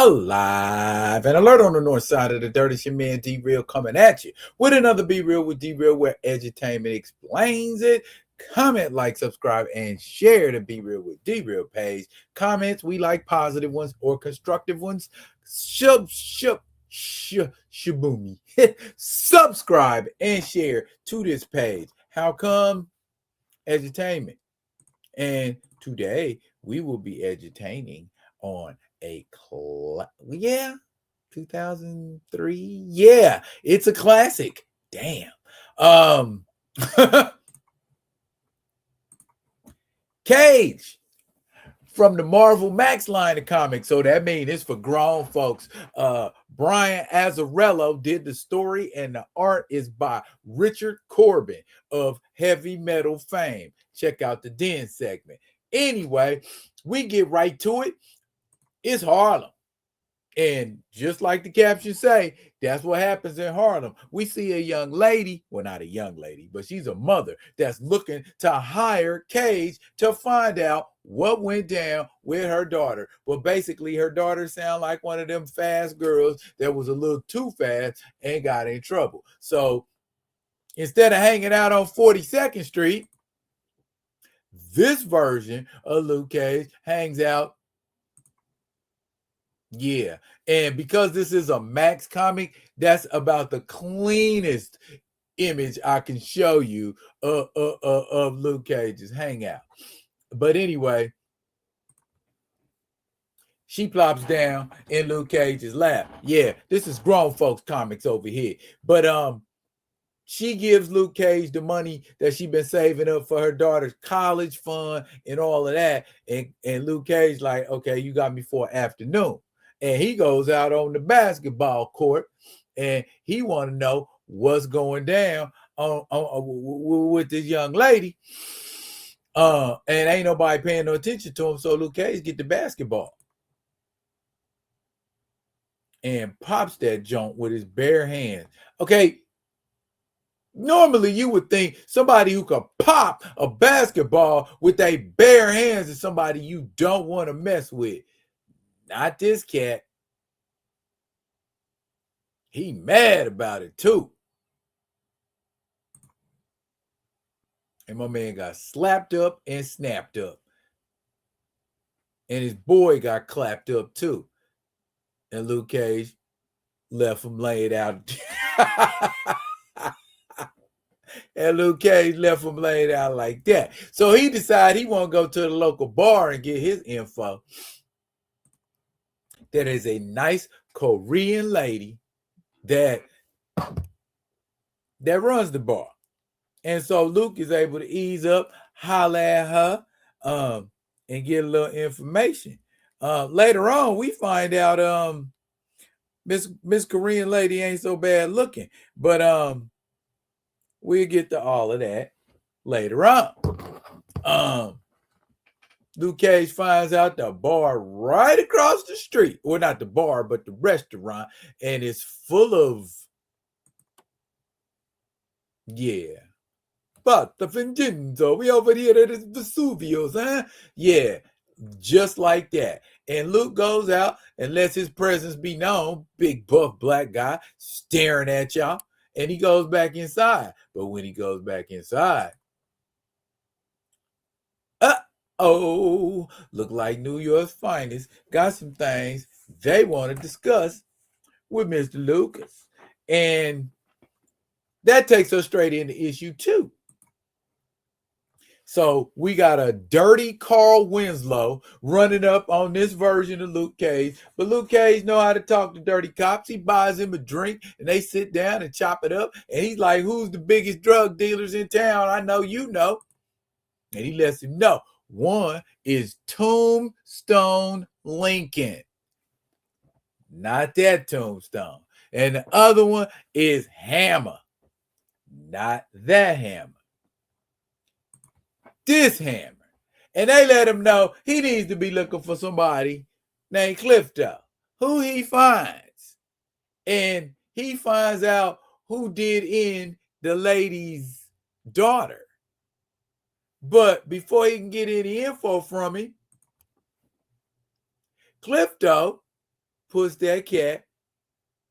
Alive and alert on the north side of the dirt. It's your man D-Real coming at you with another Be Real with D-Real, where edutainment explains it. Comment, like, subscribe, and share the Be Real with D-Real page. Comments, we like positive ones or constructive ones. Shaboomy. Subscribe and share to this page. How come? Edutainment. And today we will be edutaining on a 2003. Yeah, it's a classic. Damn. Cage from the Marvel Max line of comics. So that means it's for grown folks. Brian Azzarello did the story, and the art is by Richard Corben of heavy metal fame. Check out the Den segment. Anyway, we get right to it. It's Harlem. And just like the caption say, that's what happens in Harlem. We see a young lady, well, not a young lady, but she's a mother that's looking to hire Cage to find out what went down with her daughter. Well, basically, her daughter sound like one of them fast girls that was a little too fast and got in trouble. So instead of hanging out on 42nd Street, this version of Luke Cage hangs out. Yeah, and because this is a Max comic, that's about the cleanest image I can show you of Luke Cage's hangout. But anyway, she plops down in Luke Cage's lap. Yeah, this is grown folks comics over here. But she gives Luke Cage the money that she been saving up for her daughter's college fund and all of that. And Luke Cage like, okay, you got me for an afternoon. And he goes out on the basketball court and he want to know what's going down with this young lady. And ain't nobody paying no attention to him. So Luke Cage get the basketball and pops that joint with his bare hands. Okay. Normally, you would think somebody who could pop a basketball with their bare hands is somebody you don't want to mess with. Not this cat. He mad about it too. And my man got slapped up and snapped up. And his boy got clapped up too. And Luke Cage left him laid out. And Luke Cage left him laid out like that. So he decided he want to go to the local bar and get his info. That is a nice Korean lady that runs the bar. And so Luke is able to ease up, holler at her, and get a little information. Later on, we find out Miss Korean lady ain't so bad looking. But we'll get to all of that later on. Luke Cage finds out the bar right across the street, or not the bar, but the restaurant, and it's full of, but the Vincenzo, we over here at Vesuvius, huh? Yeah, just like that. And Luke goes out and lets his presence be known, big buff black guy staring at y'all, and he goes back inside. But when he goes back inside, look like New York's finest got some things they want to discuss with Mr. Lucas. And that takes us straight into issue 2. So we got a dirty Carl Winslow running up on this version of Luke Cage. But Luke Cage know how to talk to dirty cops. He buys him a drink and they sit down and chop it up. And he's like, who's the biggest drug dealers in town? I know you know. And he lets him know. One is Tombstone Lincoln. Not that Tombstone. And the other one is Hammer. Not that Hammer. This Hammer. And they let him know he needs to be looking for somebody named Clifton, who he finds. And he finds out who did in the lady's daughter. But before he can get any info from him, Clifton puts that cat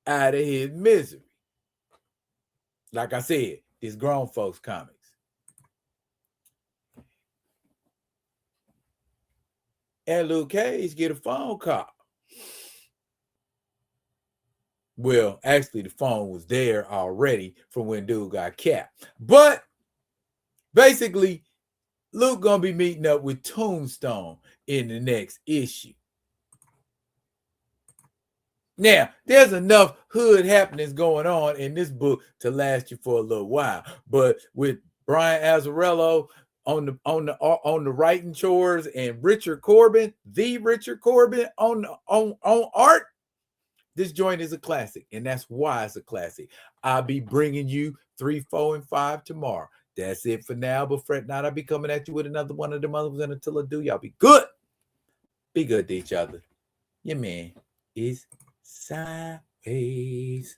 out of his misery. Like I said, it's grown folks comics. And Luke Cage get a phone call. Well, actually, the phone was there already from when dude got capped. But basically, Luke gonna be meeting up with Tombstone in the next issue. Now, there's enough hood happenings going on in this book to last you for a little while. But with Brian Azzarello on the writing chores and Richard Corben, the Richard Corben on art, this joint is a classic, and that's why it's a classic. I'll be bringing you 3, 4, and 5 tomorrow. That's it for now, but fret not. I'll be coming at you with another one of them others, and until I do, y'all be good. Be good to each other. Your man is sideways.